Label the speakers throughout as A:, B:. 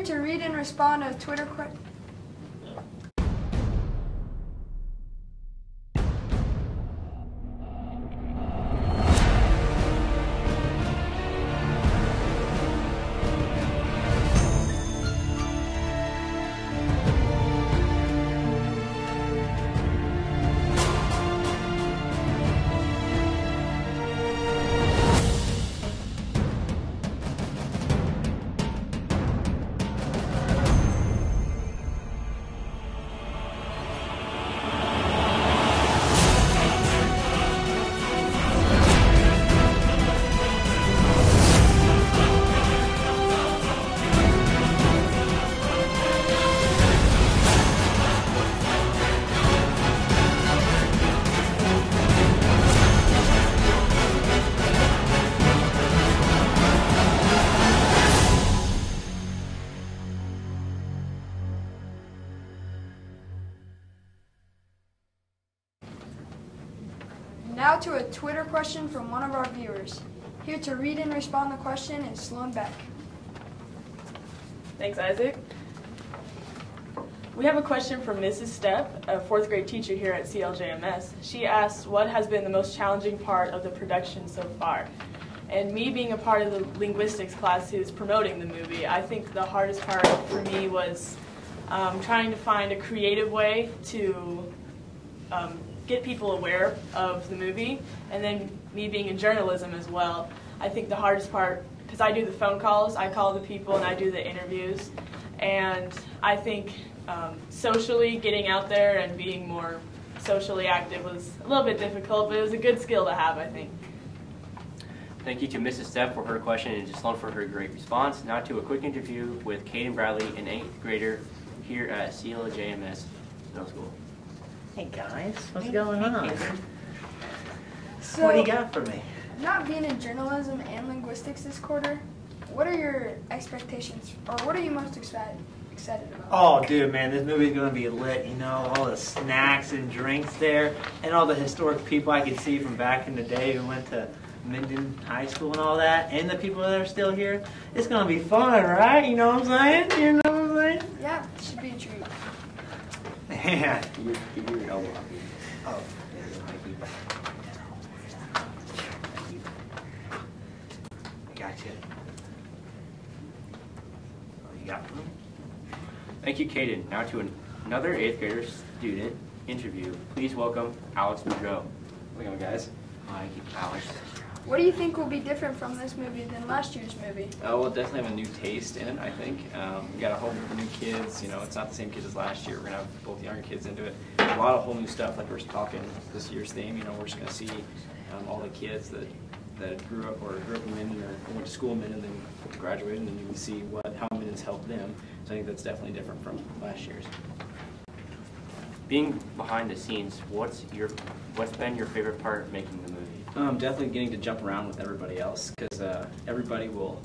A: to read and respond to Twitter questions. Now to a Twitter question from one of our viewers. Here to read and respond to the question is Sloan Beck.
B: Thanks, Isaac. We have a question from Mrs. Stepp, a fourth grade teacher here at CLJMS. She asks, what has been the most challenging part of the production so far? And me being a part of the linguistics class who's promoting the movie, I think the hardest part for me was trying to find a creative way to get people aware of the movie, and then me being in journalism as well. I think the hardest part, because I do the phone calls, I call the people and I do the interviews, and I think socially getting out there and being more socially active was a little bit difficult, but it was a good skill to have, I think.
C: Thank you to Mrs. Stepp for her question and to Sloan for her great response. Now to a quick interview with Caden Bradley, an 8th grader here at CLJMS Middle School.
D: Hey guys, what's going on?
A: So,
D: What do you got for me?
A: Not being in journalism and linguistics this quarter, what are your expectations, or what are you most excited about?
D: Oh, dude, man, this movie's gonna be lit. You know, all the snacks and drinks there, and all the historic people I could see from back in the day who went to Minden High School and all that, and the people that are still here. It's gonna be fun, right? You know what I'm saying? You know what I'm saying?
A: Yeah, it should be a treat.
D: Man.
C: Keep your elbow.
D: Oh. Gotcha. Oh, you got one?
C: Thank you, Caden. Now to another 8th grader student interview. Please welcome Alex Boudreau.
E: How's it going, guys?
C: Hi, Alex.
A: What do you think will be different from this movie than last year's movie?
E: We'll definitely have a new taste in it, I think. We got a whole group of new kids. You know, it's not the same kids as last year. We're going to have both younger kids into it. A lot of whole new stuff, like we're talking this year's theme. You know, we're just going to see all the kids that grew up in Minden or went to school in Minden and then graduated, and then you can see how Minden's helped them. So I think that's definitely different from last year's.
C: Being behind the scenes, what's been your favorite part of making the movie?
E: Definitely getting to jump around with everybody else, because everybody will,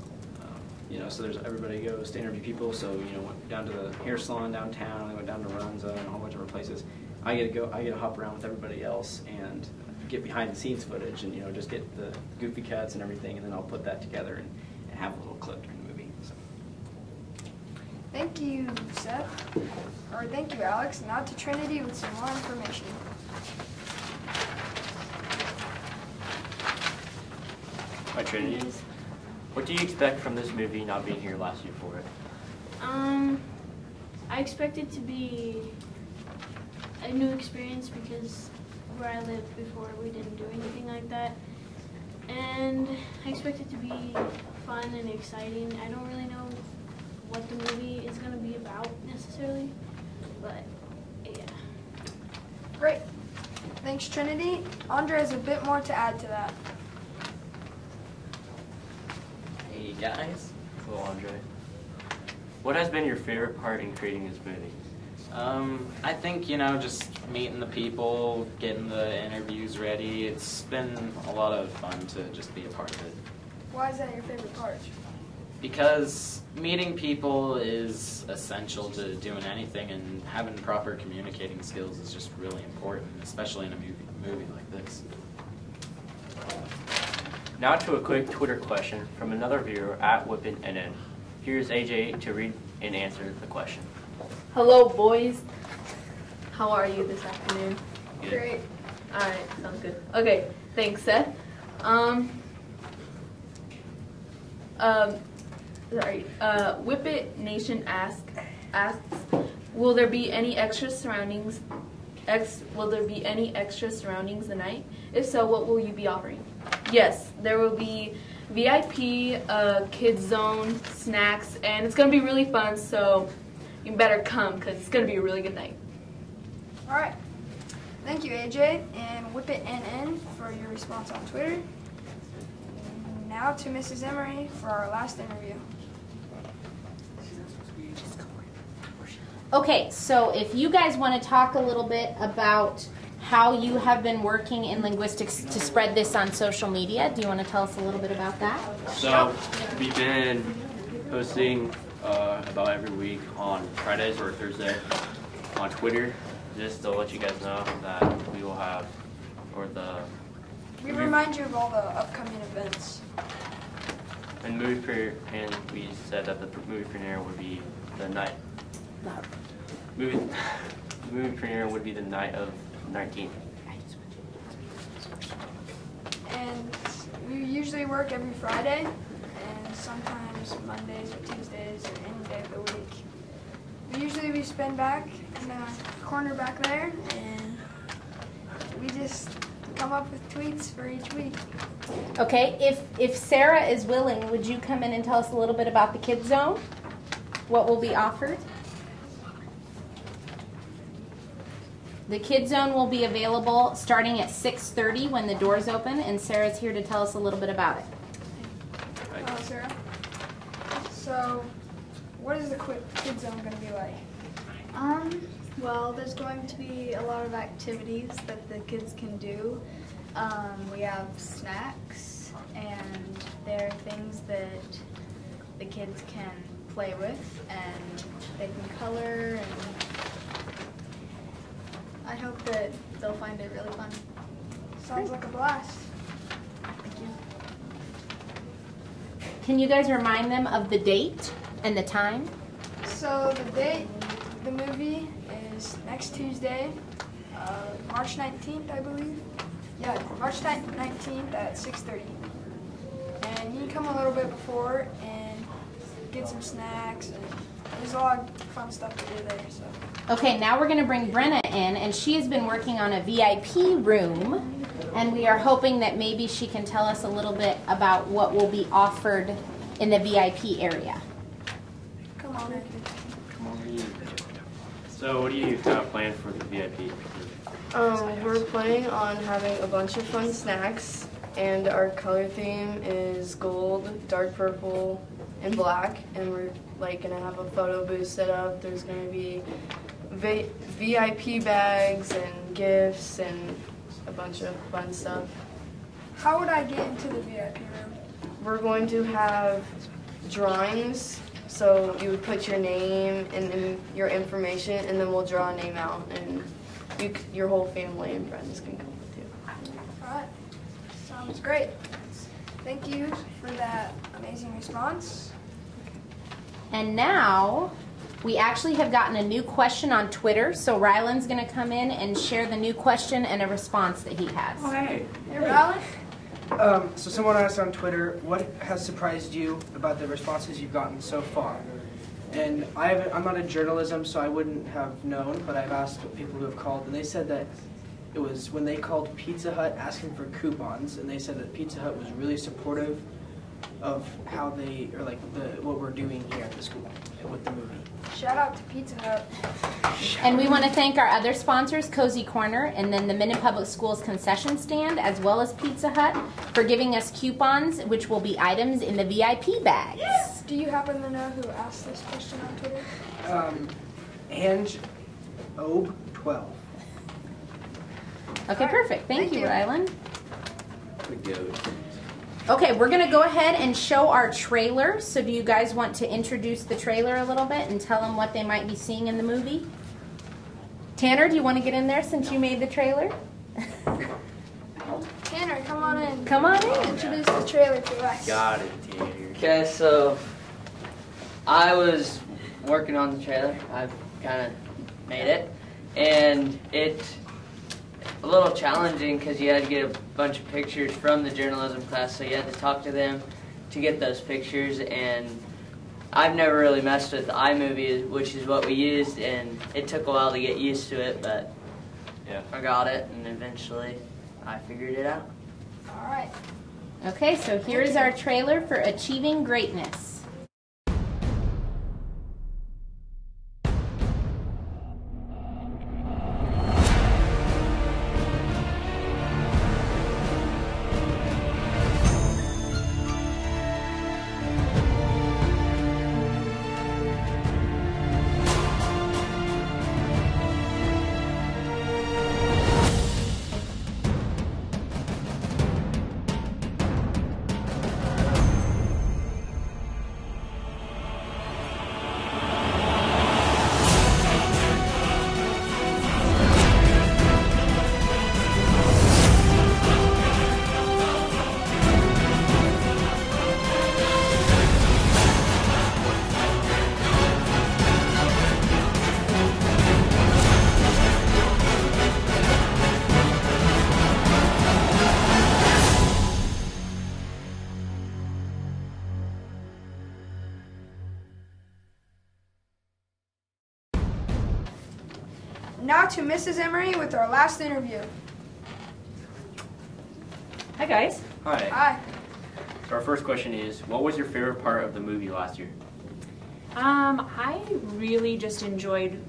E: you know, so everybody goes to interview people. So, you know, went down to the hair salon downtown, I went down to Runza and a whole bunch of other places. I get to hop around with everybody else and get behind the scenes footage and, you know, just get the goofy cuts and everything, and then I'll put that together and have a little clip during the movie. So.
A: Thank you, Seth. Or thank you, Alex. Now to Trinity with some more information.
C: Hi, Trinity. What do you expect from this movie not being here last year for it?
F: I expect it to be a new experience because where I lived before we didn't do anything like that. And I expect it to be fun and exciting. I don't really know what the movie is going to be about necessarily, but yeah.
A: Great. Thanks, Trinity. Andre has a bit more to add to that.
E: Hey guys.
C: Hello, Andre. What has been your favorite part in creating this movie?
G: I think, you know, just meeting the people, getting the interviews ready. It's been a lot of fun to just be a part of it.
A: Why is that your favorite part?
G: Because meeting people is essential to doing anything, and having proper communicating skills is just really important, especially in a movie like this.
C: Now to a quick Twitter question from another viewer at WhippinNN. Here's AJ to read and answer the question.
H: Hello, boys. How are you this afternoon?
C: Good.
A: Great.
H: All right, sounds good. Okay, thanks, Seth. Whippet Nation asks, will there be any extra surroundings? Will there be any extra surroundings the night? If so, what will you be offering? Yes, there will be VIP, kids zone, snacks, and it's gonna be really fun. So you better come because it's gonna be a really good night.
A: All right. Thank you, AJ and WhipItNN for your response on Twitter. Now to Mrs. Emery for our last interview.
I: Okay, so if you guys want to talk a little bit about how you have been working in linguistics to spread this on social media, do you want to tell us a little bit about that?
C: So we've been posting about every week on Fridays or Thursday on Twitter, just to let you guys know that we will have,
A: We remind you of all the upcoming events.
C: and we said that the movie premiere would be the night. Movie premiere would be the night of 19th.
A: And we usually work every Friday, and sometimes Mondays or Tuesdays or any day of the week. We spend back in the corner back there, and we just come up with tweets for each week.
I: Okay, if Sarah is willing, would you come in and tell us a little bit about the Kids Zone? What will be offered? The Kids Zone will be available starting at 6:30 when the doors open, and Sarah's here to tell us a little bit about it.
A: Hello, Sarah. So, what is the Kids Zone going to be like?
J: Well, there's going to be a lot of activities that the kids can do. We have snacks, and there are things that the kids can play with, and they can color, and I hope that they'll find it really fun.
A: Sounds like a blast.
J: Thank you.
I: Can you guys remind them of the date and the time?
A: So the date, the movie is next Tuesday, March 19th, I believe. Yeah, March 19th at 6:30. And you can come a little bit before and get some snacks, and there's a lot of fun stuff to do there. So.
I: Okay, now we're going to bring Brenna in, and she has been working on a VIP room, and we are hoping that maybe she can tell us a little bit about what will be offered in the VIP area.
A: Come on in.
C: So what do you have planned for the VIP?
K: We're planning on having a bunch of fun snacks, and our color theme is gold, dark purple, and black, and we're gonna have a photo booth set up. There's gonna be VIP bags and gifts and a bunch of fun stuff.
A: How would I get into the VIP room?
K: We're going to have drawings, so you would put your name and your information, and then we'll draw a name out, and your whole family and friends can come with you.
A: All right. Sounds great. Thank you for that amazing response.
I: And now, we actually have gotten a new question on Twitter, so Ryland's going to come in and share the new question and a response that he has.
L: Oh, hey.
A: Hey, Ryland?
L: So someone asked on Twitter, what has surprised you about the responses you've gotten so far? And I'm not in journalism, so I wouldn't have known, but I've asked people who have called, and they said that it was when they called Pizza Hut asking for coupons, and they said that Pizza Hut was really supportive of how they, or what we're doing here at the school with the movie.
A: Shout out to Pizza Hut.
I: And we want to thank our other sponsors, Cozy Corner, and then the Minden Public Schools concession stand, as well as Pizza Hut, for giving us coupons, which will be items in the VIP bags.
A: Yes. Do you happen to know who asked this question on Twitter?
L: Ange Obe 12.
I: Okay, perfect. Thank you, Ryland.
C: Good goat.
I: Okay, we're going to go ahead and show our trailer. So do you guys want to introduce the trailer a little bit and tell them what they might be seeing in the movie? Tanner, do you want to get in there since you made the trailer?
A: Tanner, come on in.
I: Come on in.
A: Introduce the trailer to us.
C: Got it, Tanner.
M: Okay, so I was working on the trailer. I've kind of made it, and it's a little challenging because you had to get a bunch of pictures from the journalism class, so you had to talk to them to get those pictures, and I've never really messed with iMovie, which is what we used, and it took a while to get used to it, but
C: Yeah.
M: I got it, and eventually I figured it out.
A: All right.
I: Okay, so here is our trailer for Achieving Greatness.
A: Now to Mrs. Emery with our last interview.
N: Hi, guys.
C: Hi.
A: Hi.
C: So our first question is, what was your favorite part of the movie last year?
N: I really just enjoyed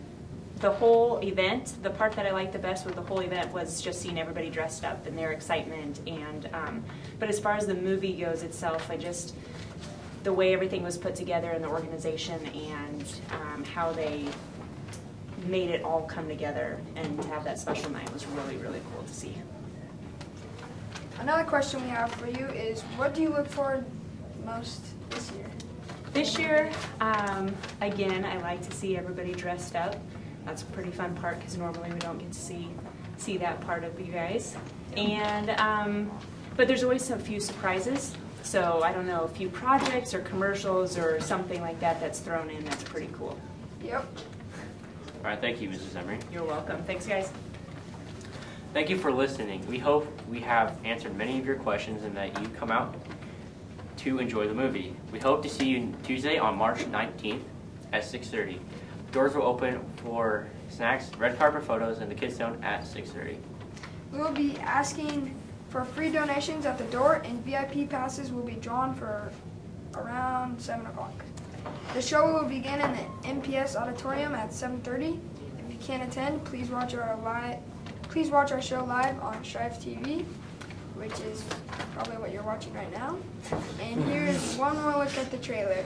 N: the whole event. The part that I liked the best with the whole event was just seeing everybody dressed up and their excitement. And but as far as the movie goes itself, the way everything was put together and the organization and how they made it all come together and to have that special night was really, really cool to see.
A: Another question we have for you is, what do you look forward most this year?
N: This year, again, I like to see everybody dressed up. That's a pretty fun part because normally we don't get to see that part of you guys. And but there's always a few surprises. So I don't know, a few projects or commercials or something like that that's thrown in that's pretty cool.
A: Yep.
C: All right, thank you, Mrs. Emery.
N: You're welcome. Thanks, guys.
C: Thank you for listening. We hope we have answered many of your questions and that you come out to enjoy the movie. We hope to see you Tuesday on March 19th at 6:30. Doors will open for snacks, red carpet photos, and the Kids Zone at 6:30.
A: We will be asking for free donations at the door, and VIP passes will be drawn for around 7 o'clock. The show will begin in the MPS auditorium at 7:30. If you can't attend, please watch our show live on Strive TV, which is probably what you're watching right now. And here's one more look at the trailer.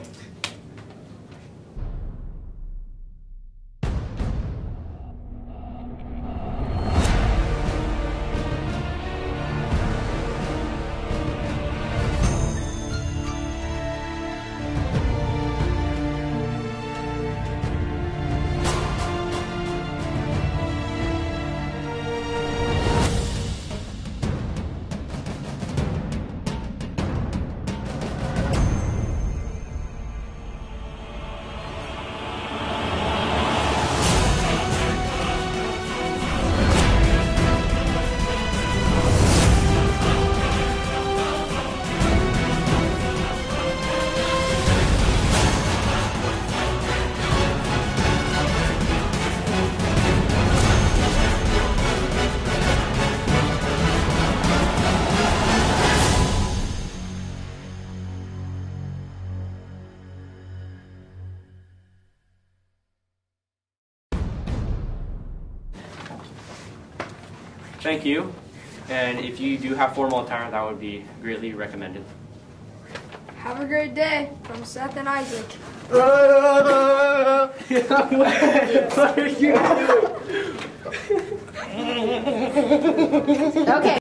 C: Thank you. And if you do have formal attire, that would be greatly recommended.
A: Have a great day from Seth and Isaac.
I: Okay.